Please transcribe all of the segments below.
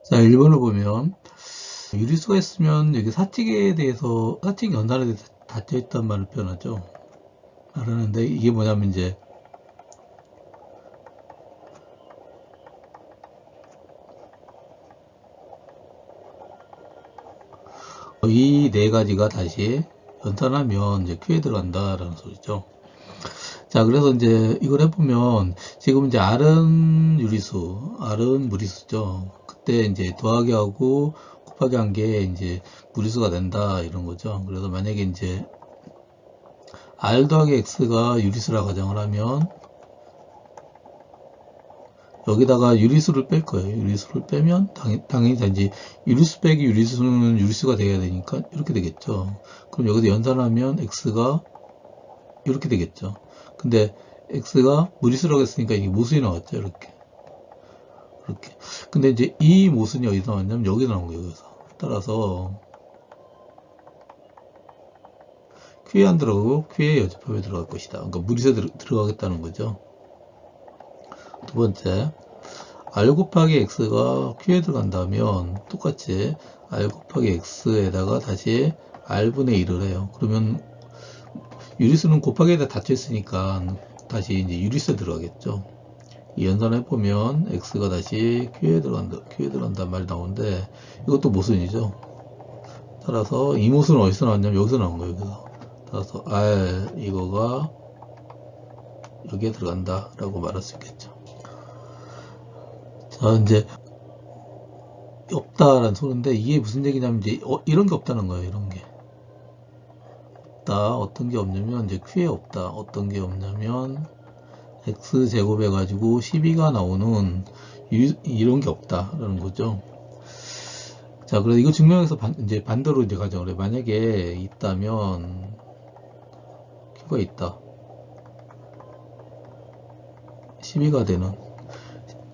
자, 1번을 보면 유리수가 있으면 여기 사칙에 대해서 사칙 연산에 대해서 닫혀 있단 말을 표현하죠. 말하는데 이게 뭐냐면 이제 이 네 가지가 다시 연산하면 이제 Q에 들어간다라는 소리죠. 자, 그래서 이제 이걸 해보면 지금 이제 R은 유리수, R은 무리수죠. 그때 이제 더하기 하고 곱하기 한 게 이제 무리수가 된다 이런 거죠. 그래서 만약에 이제 R 더하기 X가 유리수라 가정을 하면 여기다가 유리수를 뺄 거예요. 유리수를 빼면 당연히 이제 유리수 빼기 유리수는 유리수가 돼야 되니까 이렇게 되겠죠. 그럼 여기서 연산하면 X가 이렇게 되겠죠. 근데 X가 무리수라고 했으니까 이게 모순이 나왔죠. 이렇게. 그렇게. 근데 이제 이 모순이 어디서 나왔냐면 여기서 나온 거예요. 여기서. 따라서 Q에 안 들어가고 Q에 여집합에 들어갈 것이다. 그러니까 무리수에 들어가겠다는 거죠. 두 번째, R 곱하기 X가 Q에 들어간다면 똑같이 R 곱하기 X에다가 다시 R분의 1을 해요. 그러면 유리수는 곱하기에다 닫혀 있으니까 다시 이제 유리수에 들어가겠죠. 이 연산을 해보면 X가 다시 Q에 들어간다 말이 나오는데 이것도 모순이죠. 따라서 이 모순은 어디서 나왔냐면 여기서 나온 거예요. 여기서. 따라서 R 이거가 여기에 들어간다 라고 말할 수 있겠죠. 자, 이제 없다라는 소리인데 이게 무슨 얘기냐면 이제 이런 게 없다는 거예요. 이런 게 없다. 어떤 게 없냐면 이제 Q에 없다. 어떤 게 없냐면 X제곱 해가지고 12가 나오는 이런 게 없다라는 거죠. 자, 그래서 이거 증명해서 이제 반대로 이제 가정을 해. 만약에 있다면 Q가 있다. 12가 되는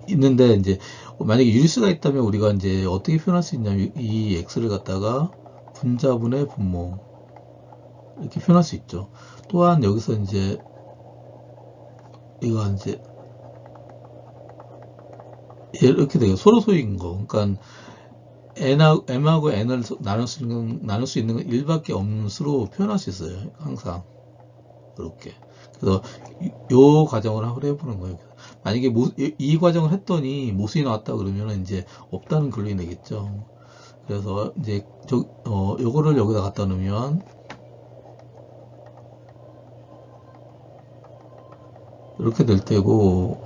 있는데 이제 만약에 유리수가 있다면 우리가 이제 어떻게 표현할 수 있냐면 이 X를 갖다가 분자분의 분모 이렇게 표현할 수 있죠. 또한 여기서 이제 이거 이제 이렇게 돼요. 서로 소유인 거. 그러니까 m하고 n을 나눌 수 있는 건 1밖에 없는 수로 표현할 수 있어요. 항상 이렇게. 그래서 요 과정을 한번 해보는 거예요. 만약에 이 과정을 했더니 모순이 나왔다 그러면 이제 없다는 근론이 되겠죠. 그래서 이제 요거를 여기다 갖다 놓으면 이렇게 될 테고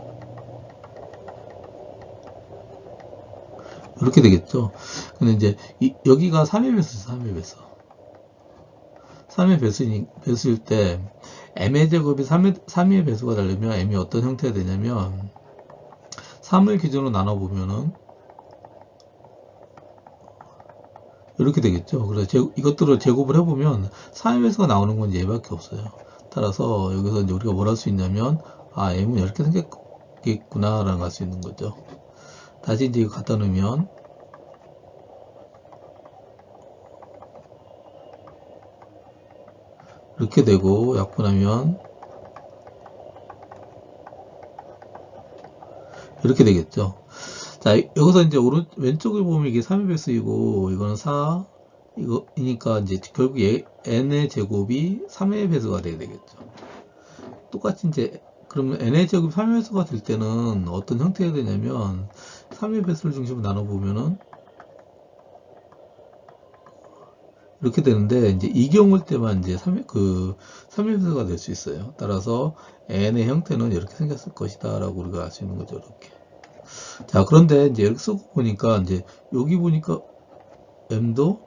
이렇게 되겠죠. 근데 이제 여기가 3의 배수죠. 3의 배수. 3의 배수일 때 m의 제곱이 3의 배수가 되려면 m이 어떤 형태가 되냐면 3을 기준으로 나눠보면은 이렇게 되겠죠. 그래서 이것들을 제곱을 해보면 3의 배수가 나오는 건 얘밖에 없어요. 따라서 여기서 이제 우리가 뭘 할 수 있냐면 m은 이렇게 생겼겠구나 라는 걸 알 수 있는 거죠. 다시 이제 이거 갖다 놓으면 이렇게 되고 약분하면 이렇게 되겠죠. 자, 여기서 이제 왼쪽을 보면 이게 3의 배수이고 이거는 4 이거이니까 이제 결국 n의 제곱이 3의 배수가 돼야 되겠죠. 똑같이 이제 그러면 n의 제곱이 3의 배수가 될 때는 어떤 형태가 되냐면 3의 배수를 중심으로 나눠보면은 이렇게 되는데 이제 이 경우일 때만 이제 3의 배수가 될 수 있어요. 따라서 n의 형태는 이렇게 생겼을 것이다 라고 우리가 알 수 있는 거죠. 이렇게. 자, 그런데 이제 이렇게 쓰고 보니까 이제 여기 보니까 m도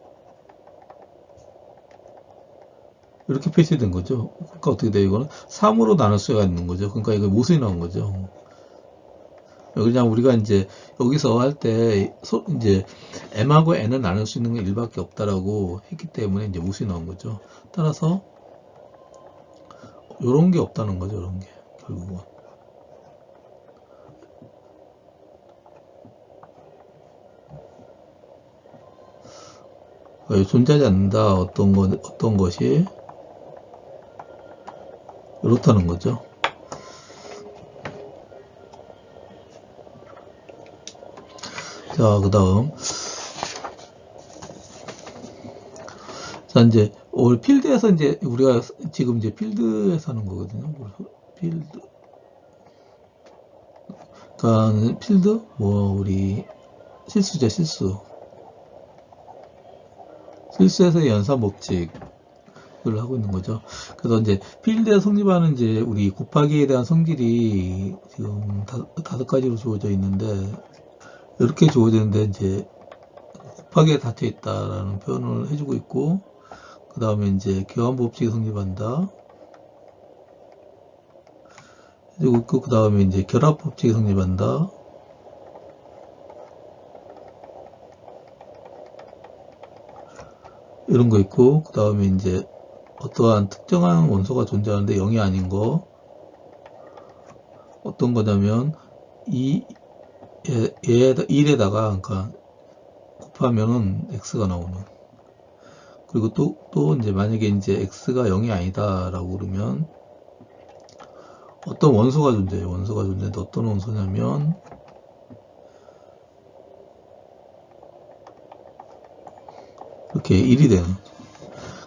이렇게 표시된 거죠. 그러니까 어떻게 돼요? 이거는 3으로 나눌 수가 있는 거죠. 그러니까 이거 모순이 나온 거죠. 그냥 우리가 이제 여기서 할 때 이제 m하고 n을 나눌 수 있는 건 1밖에 없다라고 했기 때문에 이제 모순이 나온 거죠. 따라서 요런 게 없다는 거죠. 요런 게 결국은. 존재하지 않는다. 어떤 것이 이렇다는 거죠. 자, 그 다음. 자, 이제, 필드에서 이제, 우리가 지금 이제 필드에서 하는 거거든요. 필드. 그러니까, 필드? 우리, 실수죠, 실수. 실수에서 연사 법칙을 하고 있는 거죠. 그래서 이제, 필드에 성립하는 이제, 우리 곱하기에 대한 성질이 지금 다섯 가지로 주어져 있는데, 이렇게 주어지는데, 이제, 곱하기에 닫혀 있다라는 표현을 해주고 있고, 그 다음에 이제 교환 법칙이 성립한다. 그리고 그 다음에 이제 결합 법칙이 성립한다. 이런 거 있고, 그 다음에 이제 어떠한 특정한 원소가 존재하는데 0이 아닌 거. 어떤 거냐면, 1에다가, 그러니까 곱하면은 x가 나오는. 그리고 또 이제 만약에 이제 x가 0이 아니다라고 그러면 어떤 원소가 존재해요. 원소가 존재하는데 어떤 원소냐면 이렇게 1이 되는.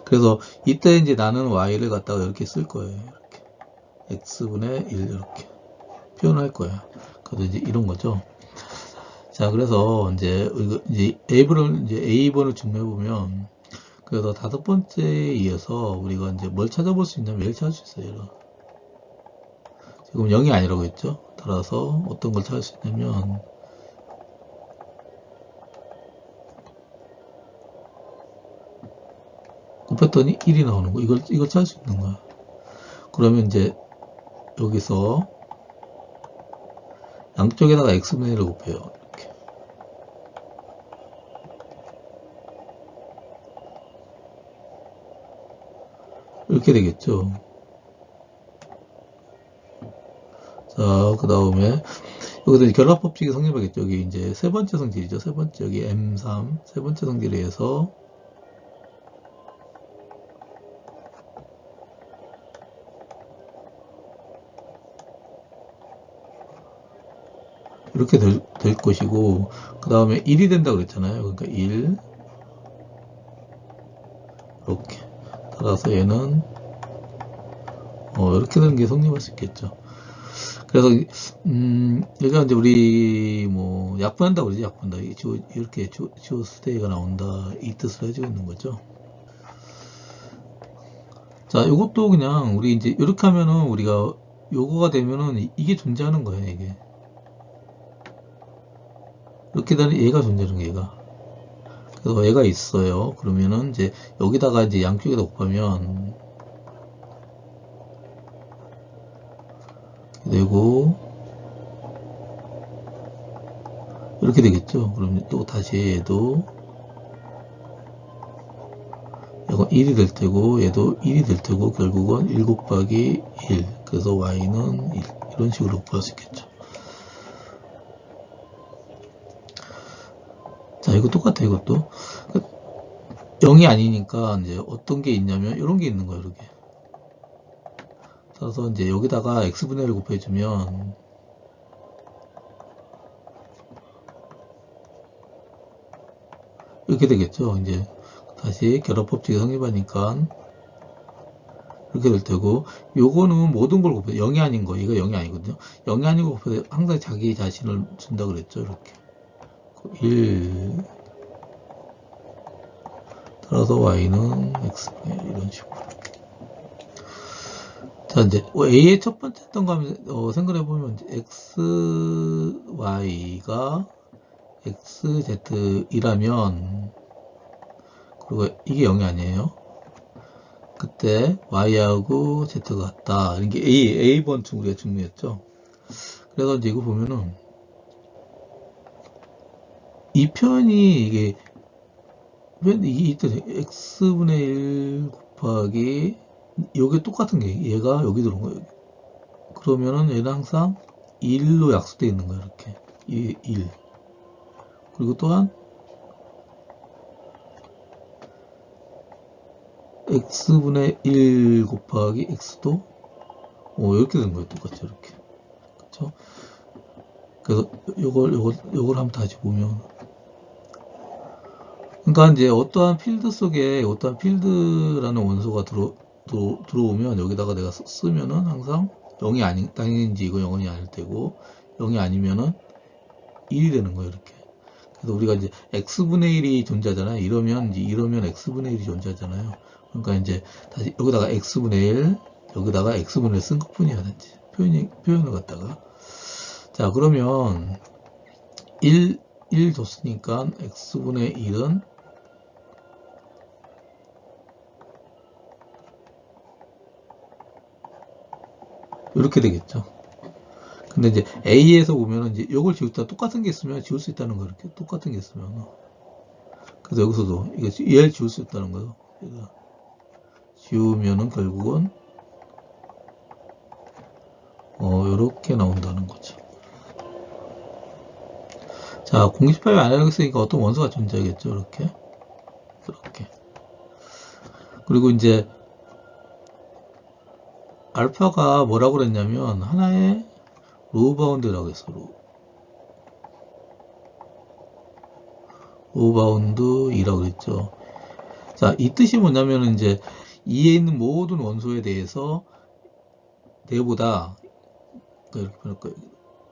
그래서 이때 이제 나는 y를 갖다가 이렇게 쓸 거예요. 이렇게 x분의 1 이렇게 표현할 거야. 그래서 이제 이런 거죠. 자, 그래서 이제 A번을 증명해 보면, 그래서 다섯 번째에 의해서 우리가 이제 뭘 찾아볼 수 있냐면 얘를 찾을 수 있어요. 지금 0이 아니라고 했죠. 따라서 어떤 걸 찾을 수 있냐면, 곱했더니 1이 나오는 거. 이걸 찾을 수 있는 거야. 그러면 이제 여기서 양쪽에다가 x분의 1을 곱해요. 이렇게 되겠죠. 자, 그 다음에 여기서 결합 법칙이 성립하겠죠. 여기 이제 세 번째 성질이죠. 세 번째, 여기 M3 세 번째 성질에 의해서 이렇게 될 것이고, 그 다음에 1이 된다고 그랬잖아요. 그러니까 1 이렇게 따라서 얘는 이렇게 되는 게 성립할 수 있겠죠. 그래서 여기가 이제 우리 뭐 약분한다고 그러지. 약분한다. 이렇게 주어스테이가 나온다, 이 뜻을 해주고 있는 거죠. 자, 이것도 그냥 우리 이제 이렇게 하면은 우리가 요거가 되면은 이게 존재하는 거예요. 이게 이렇게 되는 얘가 존재하는 게 얘가. 그래서 얘가 있어요. 그러면은 이제 여기다가 이제 양쪽에다 곱하면 되고 이렇게 되겠죠. 그러면 또 다시 얘도 이건 1이 될 테고 얘도 1이 될 테고 결국은 1 곱하기 1. 그래서 y는 1. 이런 식으로 구할 수 있겠죠. 자, 이거 똑같아. 이것도 0이 아니니까 이제 어떤 게 있냐면 이런 게 있는 거예요. 이렇게. 그래서 이제 여기다가 x분의 1을 곱해주면 이렇게 되겠죠. 이제 다시 결합 법칙이 성립하니까 이렇게 될 테고, 요거는 모든 걸 곱해 0이 아닌 거, 이거 0이 아니거든요. 0이 아닌 거 곱해 항상 자기 자신을 준다 그랬죠. 이렇게 1 따라서 y는 x분의 1 이런 식으로. 자, 이제 a의 첫 번째 했던 거 하면 생각해보면 xy가 xz이라면, 그리고 이게 0이 아니에요. 그때 y하고 z가 같다. 이게 A번 우리가 증명했죠. 그래서 이제 이거 보면은 이 표현이 이게 x분의 1 곱하기 요게 똑같은 게 얘가 여기 들어온 거예요. 그러면은 얘는 항상 1로 약속되어 있는 거예요. 이렇게 1. 그리고 또한 x분의 1 곱하기 x도 이렇게 된 거예요. 똑같죠. 이렇게. 그렇죠? 그래서 요걸 한번 다시 보면 그러니까 이제 어떠한 필드 속에 어떠한 필드라는 원소가 들어오면 여기다가 내가 쓰면은 항상 0이 아닌, 당연히 이제 이거 0이 아닐 테고 0이 아니면은 1이 되는 거예요, 이렇게. 그래서 우리가 이제 x분의 1이 존재하잖아요. 이러면 x분의 1이 존재하잖아요. 그러니까 이제 다시 여기다가 x분의 1, 여기다가 x분의 1 쓴 것뿐이야, 단지. 표현을 갖다가. 자, 그러면 1 줬으니까 x분의 1은 이렇게 되겠죠. 근데 이제 A에서 보면은 이제 이걸 지울 때 똑같은 게 있으면 지울 수 있다는 거, 이렇게 똑같은 게 있으면. 그래서 여기서도 이게 얘를 지울 수 있다는 거예요. 지우면은 결국은 이렇게 나온다는 거죠. 자, 공식8이 안 했으니까 어떤 원소가 존재하겠죠, 이렇게. 그리고 이제 알파가 뭐라고 그랬냐면 하나의 로우 바운드라고 했어. 로우 바운드 2라고 그랬죠. 자, 이 뜻이 뭐냐면 이제 2에 있는 모든 원소에 대해서 내보다 이렇게 표현할 거예요.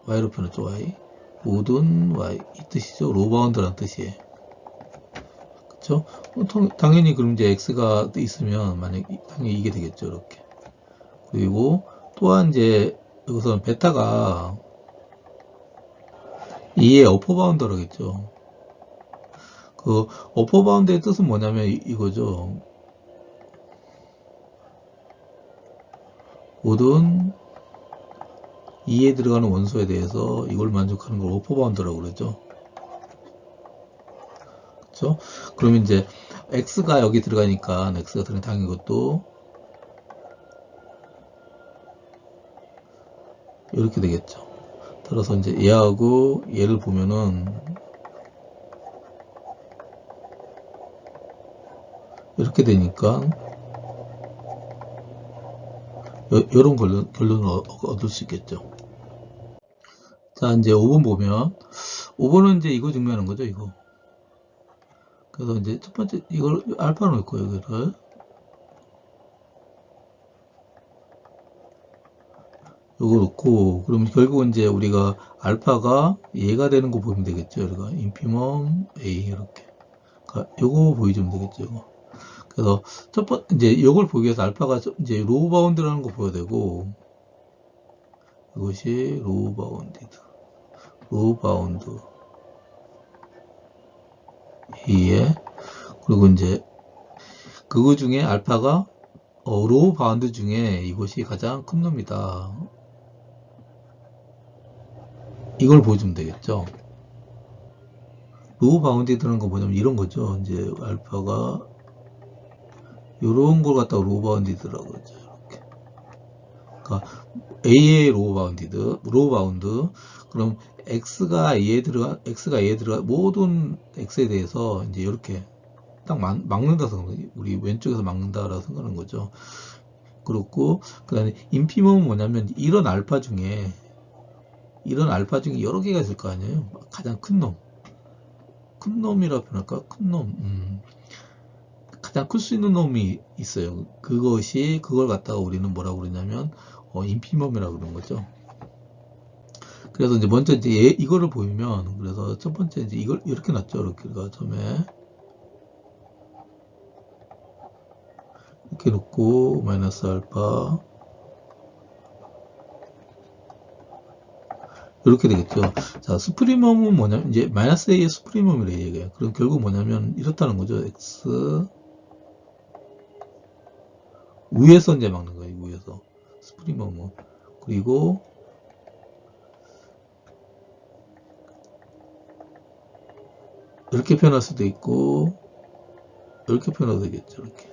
y로 표현했죠. y 모든 y 이 뜻이죠. 로우 바운드라는 뜻이에요. 그렇죠? 당연히 그럼 이제 x가 있으면 만약 당연히 이게 되겠죠. 이렇게. 그리고 또한 이제 여기서는 베타가 2의 어퍼 바운더라겠죠. 그 어퍼 바운드의 뜻은 뭐냐면 이거죠. 모든 2에 들어가는 원소에 대해서 이걸 만족하는 걸 어퍼 바운드라고 그러죠. 그렇죠? 그러면 이제 x가 여기 들어가니까 x가 들어가는 당연히 이것도 이렇게 되겠죠. 따라서 이제 얘하고 얘를 보면은 이렇게 되니까 이런 결론을 얻을 수 있겠죠. 자, 이제 5번 보면 5번은 이제 이거 증명하는 거죠, 이거. 그래서 이제 첫 번째 이걸 알파로 놓고 여기를 요거 놓고 그러면 결국은 이제 우리가 알파가 얘가 되는 거 보면 되겠죠. 우리가 인피멈 A 이렇게. 그러니까 요거 보여주면 되겠죠. 이거. 그래서 첫 번째 이제 이걸 보기 위해서 알파가 이제 로우 바운드라는 거 보여야 되고 이것이 로우 바운드 A에 그리고 이제 그거 중에 알파가 로우 바운드 중에 이것이 가장 큰 놈이다. 이걸 보여주면 되겠죠. 로우 바운드에 드는 거 뭐냐면 이런 거죠. 이제 알파가 요런 걸 갖다가 로우 바운드더라고요. 이렇게. 그러니까 A의 로우 바운드. 그럼 X가 A에 들어가 모든 X에 대해서 이제 이렇게 딱 막는다 생각하는 우리 왼쪽에서 막는다라고 생각하는 거죠. 그렇고 그 다음에 인피멈은 뭐냐면 이런 알파 중에 여러 개가 있을 거 아니에요. 가장 큰 놈이라 표현할까? 가장 클 수 있는 놈이 있어요. 그걸 갖다가 우리는 뭐라고 그러냐면 인피멈이라고 그러는 거죠. 그래서 이제 먼저 이제 이거를 보이면 그래서 첫 번째 이제 이걸 이렇게 놨죠. 이렇게 처음에 이렇게 놓고 마이너스 알파 이렇게 되겠죠. 자, 스프리멈은 뭐냐면 이제 마이너스 A의 스프리멈이래 얘기해요. 그럼 결국 뭐냐면 이렇다는 거죠. X 위에서 이제 막는 거예요. 위에서 스프리멈은 그리고 이렇게 표현할 수도 있고 이렇게 표현해도 되겠죠. 이렇게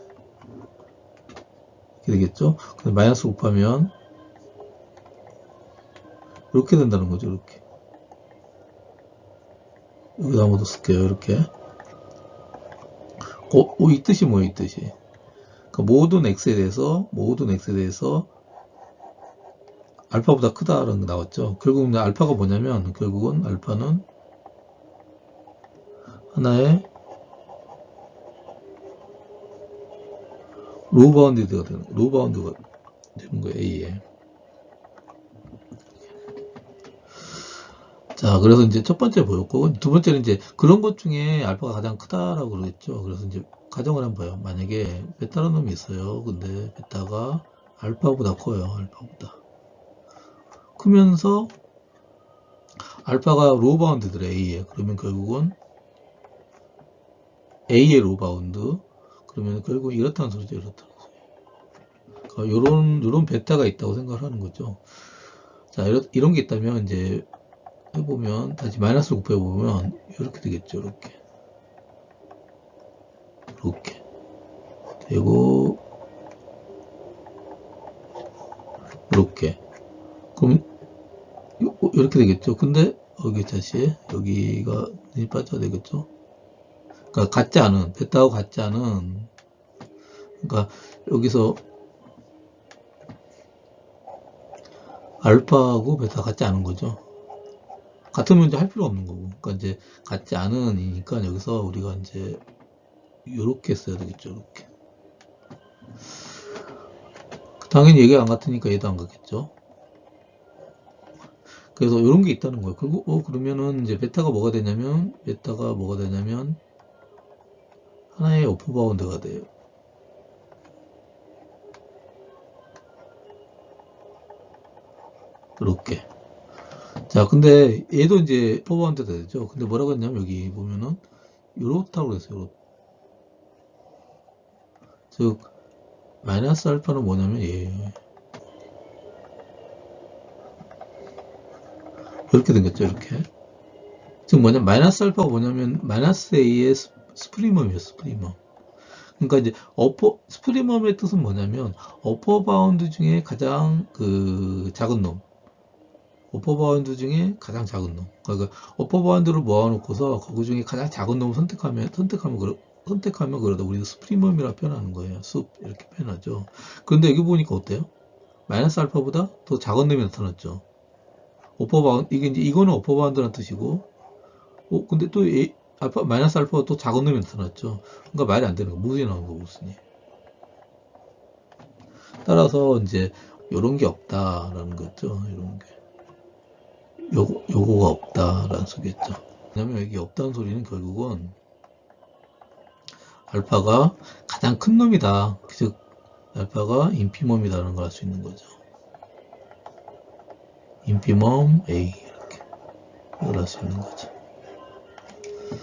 되겠죠. 근데 마이너스 곱하면 이렇게 된다는 거죠. 이렇게 여기다 한번 더 쓸게요. 이렇게 이 뜻이 뭐예요? 이 뜻이 그러니까 모든 x에 대해서 알파보다 크다라는 게 나왔죠. 결국은 알파가 뭐냐면 결국은 알파는 하나의 로우 바운드가 되는 거예요, A에. 자, 그래서 이제 첫 번째 보였고, 두 번째는 이제 그런 것 중에 알파가 가장 크다라고 그러겠죠. 그래서 이제 가정을 한번 봐요. 만약에 베타라는 놈이 있어요. 근데 베타가 알파보다 커요. 알파보다. 크면서 알파가 로우 바운드들 A에. 그러면 결국은 A의 로우 바운드. 그러면 결국 이렇다는 소리죠. 이렇다는 소리. 그러니까 요런 베타가 있다고 생각을 하는 거죠. 자, 이런 게 있다면 이제 해보면 다시 마이너스를 곱해보면 이렇게 되겠죠. 이렇게 되고 이렇게 그럼 이렇게 되겠죠. 근데 여기 다시 여기가 빠져야 되겠죠. 그러니까 같지 않은 베타하고 같지 않은 그러니까 여기서 알파하고 베타 같지 않은 거죠. 같으면 이제 할 필요 없는 거고. 그러니까 이제 같지 않은이니까 여기서 우리가 이제 요렇게 써야 되겠죠. 이렇게. 당연히 얘가 안 같으니까 얘도 안 같겠죠. 그래서 이런 게 있다는 거예요. 그리고 그러면은 이제 베타가 뭐가 되냐면 하나의 오퍼 바운드가 돼요. 이렇게. 자, 근데 얘도 이제 오퍼 바운드가 되죠. 근데 뭐라고 했냐면 여기 보면은 요렇다고 그랬어요. 즉 마이너스 알파는 뭐냐면 얘 이렇게 생겼죠. 이렇게. 즉 뭐냐 마이너스 알파가 뭐냐면 마이너스 A의 스프리멈이에요. 스프리멈. 그러니까 이제 스프리멈의 뜻은 뭐냐면 어퍼 바운드 중에 가장 그 작은 놈. 어퍼 바운드 중에 가장 작은 놈. 그러니까 어퍼 바운드를 모아놓고서 그 중에 가장 작은 놈을 선택하면 그러다 우리가 스프리멈이라 표현하는 거예요. 숲 이렇게 표현하죠. 그런데 여기 보니까 어때요? 마이너스 알파보다 더 작은 놈이 나타났죠. 어퍼 바운드 이거는 어퍼 바운드라는 뜻이고, 근데 또 마이너스 알파가 또 작은 놈이 나타났죠. 그러니까 말이 안 되는 거, 무슨이 나온 거, 무슨이. 따라서 이제 요런 게 없다라는 거죠. 이런 게. 요거가 없다라는 소리겠죠. 왜냐면 여기 없다는 소리는 결국은 알파가 가장 큰 놈이다. 즉 알파가 인피멈이다라는 걸 알 수 있는 거죠. 인피멈 A 이렇게 이걸 알 수 있는 거죠.